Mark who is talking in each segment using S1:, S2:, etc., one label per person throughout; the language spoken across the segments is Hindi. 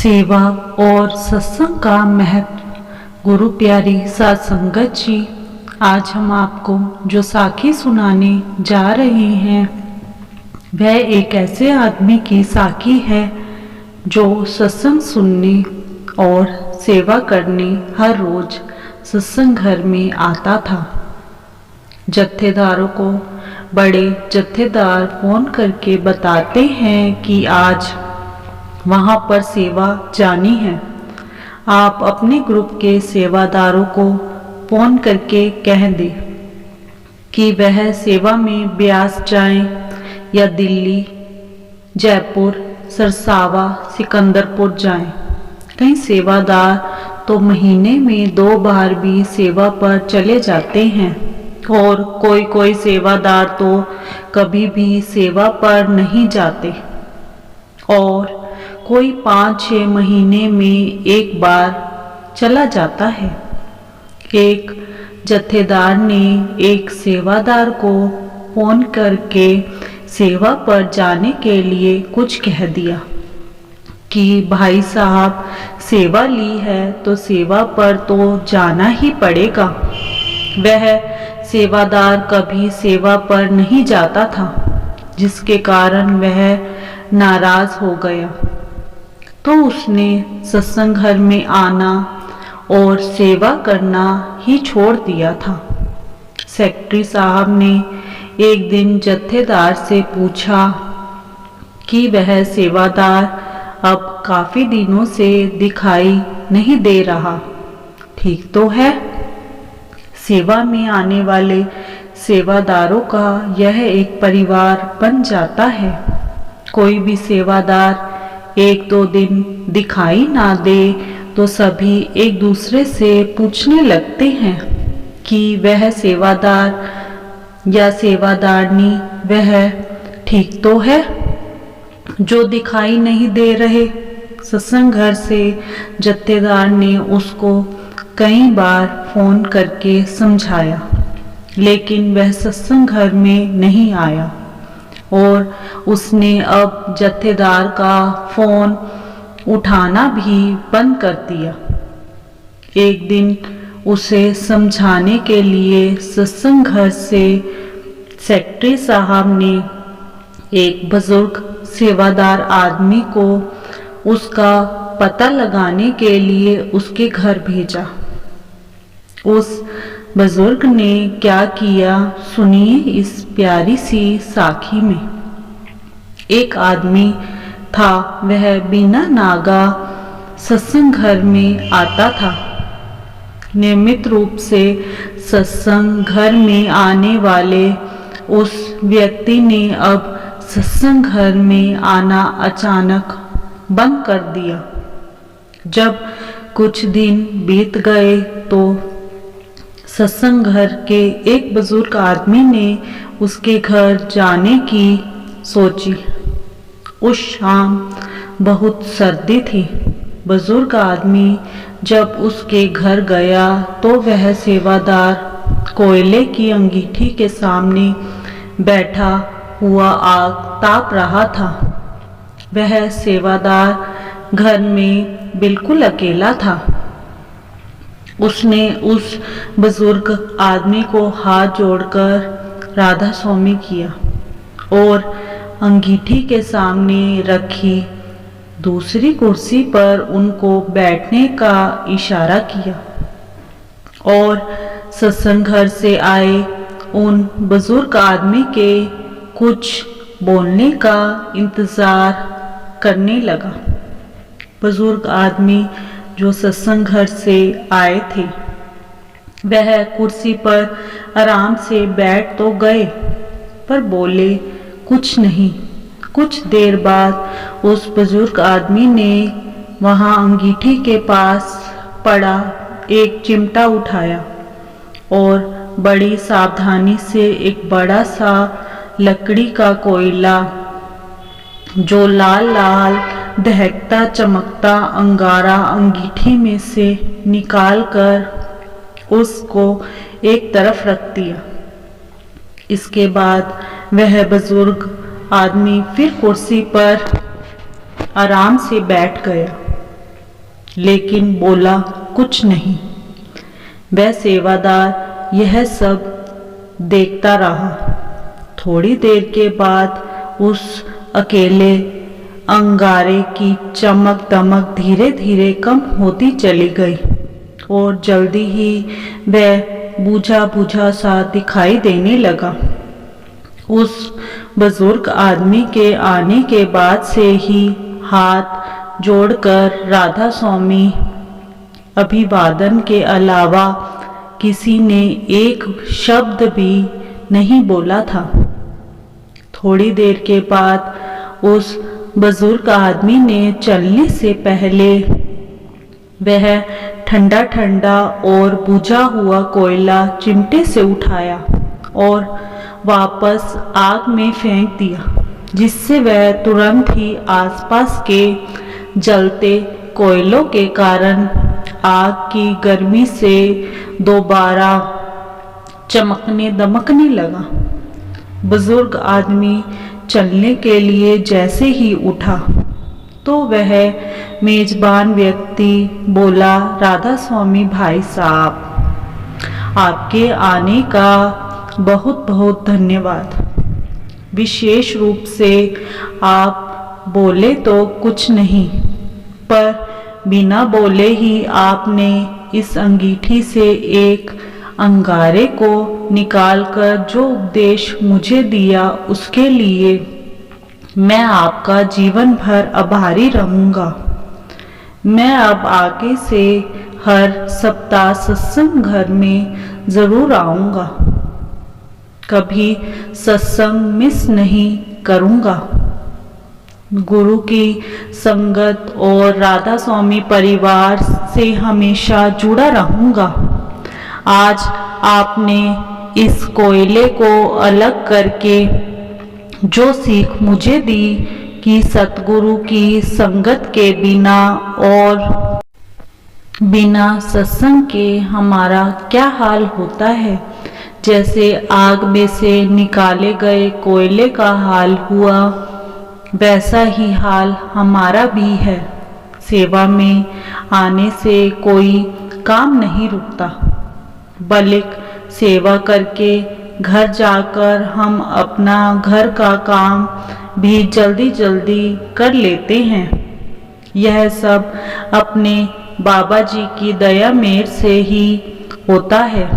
S1: सेवा और सत्संग का महत्व। गुरु प्यारी साध संगत जी, आज हम आपको जो साखी सुनाने जा रहे हैं वह एक ऐसे आदमी की साखी है जो सत्संग सुनने और सेवा करने हर रोज सत्संग घर में आता था। जत्थेदारों को बड़े जत्थेदार फोन करके बताते हैं कि आज वहां पर सेवा जानी है। आप अपने ग्रुप के सेवादारों को फोन करके कह दें कि वह सेवा में ब्यास जाएं या दिल्ली, जयपुर, सरसावा, सिकंदरपुर जाएं। कई सेवादार तो महीने में 2 बार भी सेवा पर चले जाते हैं और कोई सेवादार तो कभी भी सेवा पर नहीं जाते और कोई 5-6 महीने में एक बार चला जाता है। एक जत्थेदार ने एक सेवादार को फोन करके सेवा पर जाने के लिए कुछ कह दिया कि भाई साहब, सेवा ली है तो सेवा पर तो जाना ही पड़ेगा। वह सेवादार कभी सेवा पर नहीं जाता था, जिसके कारण वह नाराज हो गया। तो उसने सत्संग घर में आना और सेवा करना ही छोड़ दिया था। सेक्रेटरी साहब ने एक दिन जत्थेदार से पूछा कि वह सेवादार अब काफी दिनों से दिखाई नहीं दे रहा, ठीक तो है? सेवा में आने वाले सेवादारों का यह एक परिवार बन जाता है। कोई भी सेवादार 1-2 दिन दिखाई ना दे तो सभी एक दूसरे से पूछने लगते हैं कि वह सेवादार या सेवादारनी वह ठीक तो है जो दिखाई नहीं दे रहे। सत्संग घर से जत्थेदार ने उसको कई बार फोन करके समझाया, लेकिन वह सत्संग घर में नहीं आया और उसने अब जत्थेदार का फोन उठाना भी बंद कर दिया। एक दिन उसे समझाने के लिए सत्संग घर से सेक्रेटरी साहब ने एक बुजुर्ग सेवादार आदमी को उसका पता लगाने के लिए उसके घर भेजा। उस बुजुर्ग ने क्या किया, सुनिए इस प्यारी सी साखी में। एक आदमी था, वह बिना नागा सत्संग घर में आता था। नियमित रूप से सत्संग घर में आने वाले उस व्यक्ति ने अब सत्संग घर में आना अचानक बंद कर दिया। जब कुछ दिन बीत गए तो सत्संग घर के एक बुजुर्ग आदमी ने उसके घर जाने की सोची। उस शाम बहुत सर्दी थी। बुजुर्ग आदमी जब उसके घर गया तो वह सेवादार कोयले की अंगीठी के सामने बैठा हुआ आग ताप रहा था। वह सेवादार घर में बिल्कुल अकेला था। उसने उस बुजुर्ग आदमी को हाथ जोड़कर राधा स्वामी किया और अंगीठी के सामने रखी दूसरी कुर्सी पर उनको बैठने का इशारा किया और सत्संग घर से आए उन बुजुर्ग आदमी के कुछ बोलने का इंतजार करने लगा। बुजुर्ग आदमी जो सत्संग घर से आए थे वह कुर्सी पर आराम से बैठ तो गए, पर बोले कुछ नहीं। कुछ देर बाद उस बुजुर्ग आदमी ने वहां अंगीठी के पास पड़ा एक चिमटा उठाया और बड़ी सावधानी से एक बड़ा सा लकड़ी का कोयला जो लाल लाल दहकता चमकता अंगारा अंगीठी में से निकालकर उसको एक तरफ रख दिया। इसके बाद वह बुजुर्ग आदमी फिर कुर्सी पर आराम से बैठ गया लेकिन बोला कुछ नहीं। वह सेवादार यह सब देखता रहा। थोड़ी देर के बाद उस अकेले अंगारे की चमक दमक धीरे धीरे कम होती चली गई और जल्दी ही वह बुझा बुझा सा दिखाई देने लगा। उस बुजुर्ग आदमी के आने के बाद से ही हाथ जोड़कर राधा स्वामी अभिवादन के अलावा किसी ने एक शब्द भी नहीं बोला था। थोड़ी देर के बाद उस बुजुर्ग आदमी ने चलने से पहले वह ठंडा ठंडा और बुझा हुआ कोयला चिमटे से उठाया और वापस आग में फेंक दिया, जिससे वह तुरंत ही आसपास के जलते कोयलों के कारण आग की गर्मी से दोबारा चमकने दमकने लगा। बुजुर्ग आदमी चलने के लिए जैसे ही उठा तो वह मेजबान व्यक्ति बोला, राधा स्वामी भाई साहब, आपके आने का बहुत बहुत धन्यवाद। विशेष रूप से आप बोले तो कुछ नहीं, पर बिना बोले ही आपने इस अंगीठी से एक अंगारे को निकालकर जो उपदेश मुझे दिया, उसके लिए मैं आपका जीवन भर आभारी रहूंगा। मैं अब आगे से हर सप्ताह सत्संग घर में जरूर आऊंगा, कभी सत्संग मिस नहीं करूंगा। गुरु की संगत और राधा स्वामी परिवार से हमेशा जुड़ा रहूंगा। आज आपने इस कोयले को अलग करके जो सीख मुझे दी कि सतगुरु की संगत के बिना और बिना सत्संग के हमारा क्या हाल होता है, जैसे आग में से निकाले गए कोयले का हाल हुआ, वैसा ही हाल हमारा भी है। सेवा में आने से कोई काम नहीं रुकता, बल्कि सेवा करके घर जाकर हम अपना घर का काम भी जल्दी जल्दी कर लेते हैं। यह सब अपने बाबा जी की दया मेर से ही होता है।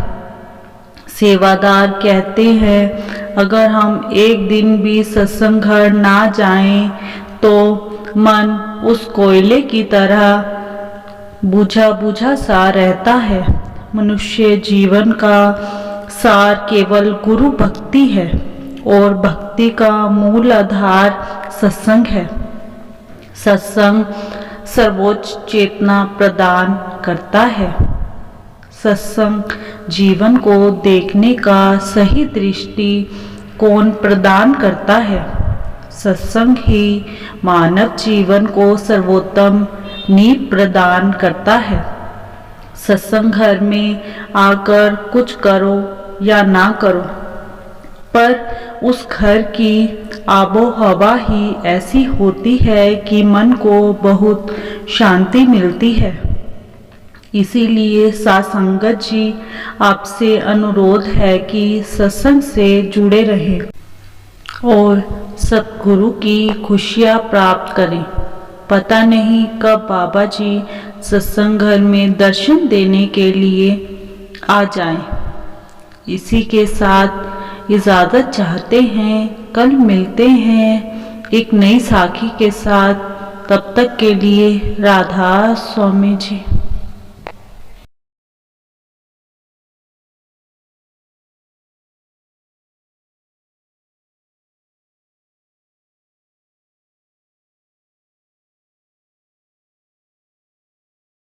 S1: सेवादार कहते हैं, अगर हम एक दिन भी सत्संग घर ना जाएं तो मन उस कोयले की तरह बुझा बुझा सा रहता है। मनुष्य जीवन का सार केवल गुरु भक्ति है और भक्ति का मूल आधार सत्संग है। सत्संग सर्वोच्च चेतना प्रदान करता है। सत्संग जीवन को देखने का सही दृष्टिकोण प्रदान करता है। सत्संग ही मानव जीवन को सर्वोत्तम नींव प्रदान करता है। सत्संग घर में आकर कुछ करो या ना करो, पर उस घर की आबो हवा ही ऐसी होती है कि मन को बहुत शांति मिलती है। इसीलिए सासंगत जी आपसे अनुरोध है कि सत्संग से जुड़े रहें और सतगुरु की खुशियाँ प्राप्त करें। पता नहीं कब बाबा जी सत्संग घर में दर्शन देने के लिए आ जाएं। इसी के साथ इजाज़त चाहते हैं। कल मिलते हैं एक नई साखी के साथ। तब तक के लिए राधा स्वामी जी।